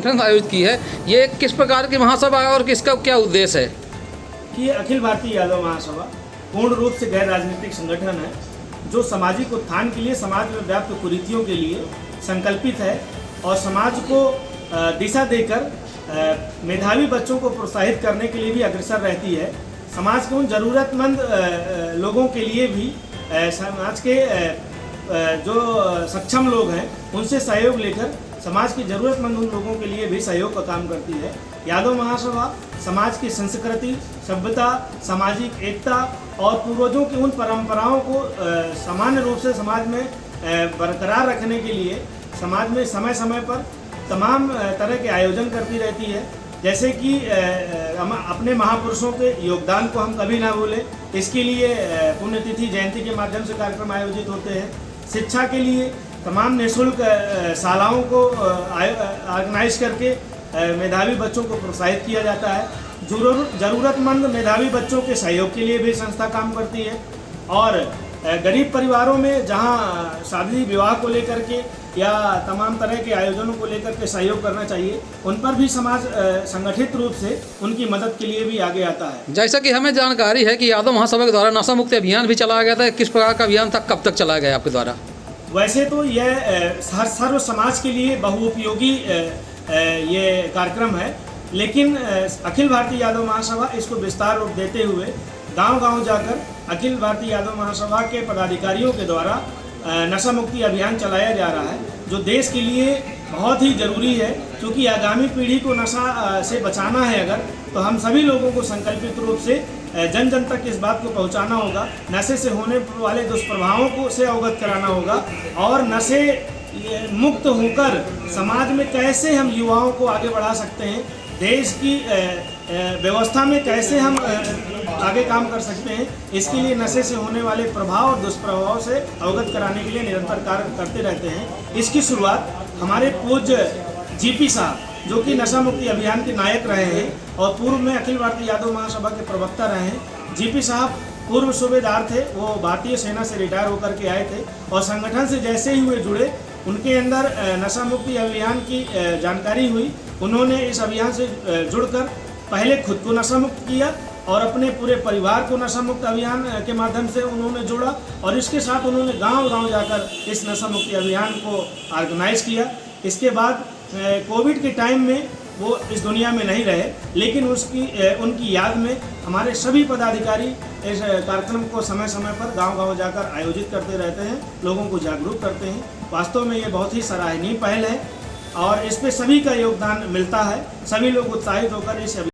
संगठन आयोजित की है, ये किस प्रकार की महासभा है और किसका क्या उद्देश्य है? कि अखिल भारतीय यादव महासभा पूर्ण रूप से गैर राजनीतिक संगठन है जो सामाजिक उत्थान के लिए, समाज में व्याप्त कुरीतियों के लिए संकल्पित है और समाज को दिशा देकर मेधावी बच्चों को प्रोत्साहित करने के लिए भी अग्रसर रहती है। समाज के उन ज़रूरतमंद लोगों के लिए भी समाज के जो सक्षम लोग हैं उनसे सहयोग लेकर समाज की ज़रूरतमंद उन लोगों के लिए भी सहयोग का काम करती है। यादव महासभा समाज की संस्कृति, सभ्यता, सामाजिक एकता और पूर्वजों की उन परंपराओं को सामान्य रूप से समाज में बरकरार रखने के लिए समाज में समय समय पर तमाम तरह के आयोजन करती रहती है। जैसे कि अपने महापुरुषों के योगदान को हम कभी ना भूलें, इसके लिए पुण्यतिथि जयंती के माध्यम से कार्यक्रम आयोजित होते हैं। शिक्षा के लिए तमाम निःशुल्क शालाओं को ऑर्गेनाइज करके मेधावी बच्चों को प्रोत्साहित किया जाता है। ज़रूरतमंद मेधावी बच्चों के सहयोग के लिए भी संस्था काम करती है और गरीब परिवारों में जहां शादी विवाह को लेकर के या तमाम तरह के आयोजनों को लेकर के सहयोग करना चाहिए, उन पर भी समाज संगठित रूप से उनकी मदद के लिए भी आगे आता है। जैसा कि हमें जानकारी है कि यादव महासभा के द्वारा नशा मुक्ति अभियान भी चलाया गया था, किस प्रकार का अभियान था, कब तक चलाया गया आपके द्वारा? वैसे तो यह सर्व समाज के लिए बहुउपयोगी ये कार्यक्रम है, लेकिन अखिल भारतीय यादव महासभा इसको विस्तार रूप देते हुए गांव-गांव जाकर अखिल भारतीय यादव महासभा के पदाधिकारियों के द्वारा नशा मुक्ति अभियान चलाया जा रहा है, जो देश के लिए बहुत ही ज़रूरी है। क्योंकि आगामी पीढ़ी को नशा से बचाना है अगर, तो हम सभी लोगों को संकल्पित रूप से जन जन तक इस बात को पहुंचाना होगा, नशे से होने वाले दुष्प्रभावों को से अवगत कराना होगा और नशे मुक्त होकर समाज में कैसे हम युवाओं को आगे बढ़ा सकते हैं, देश की व्यवस्था में कैसे हम आगे काम कर सकते हैं, इसके लिए नशे से होने वाले प्रभाव और दुष्प्रभाव से अवगत कराने के लिए निरंतर कार्य करते रहते हैं। इसकी शुरुआत हमारे पूज्य जीपी साहब, जो कि नशा मुक्ति अभियान के नायक रहे हैं और पूर्व में अखिल भारतीय यादव महासभा के प्रवक्ता रहे हैं। जीपी साहब पूर्व सूबेदार थे, वो भारतीय सेना से रिटायर होकर के आए थे और संगठन से जैसे ही हुए जुड़े, उनके अंदर नशा मुक्ति अभियान की जानकारी हुई। उन्होंने इस अभियान से जुड़कर पहले खुद को नशा मुक्त किया और अपने पूरे परिवार को नशा मुक्त अभियान के माध्यम से उन्होंने जोड़ा और इसके साथ उन्होंने गांव-गांव जाकर इस नशा मुक्ति अभियान को ऑर्गेनाइज किया। इसके बाद कोविड के टाइम में वो इस दुनिया में नहीं रहे, लेकिन उनकी याद में हमारे सभी पदाधिकारी इस कार्यक्रम को समय समय पर गांव-गांव जाकर आयोजित करते रहते हैं, लोगों को जागरूक करते हैं। वास्तव में ये बहुत ही सराहनीय पहल है और इस पे सभी का योगदान मिलता है। सभी लोग उत्साहित होकर इस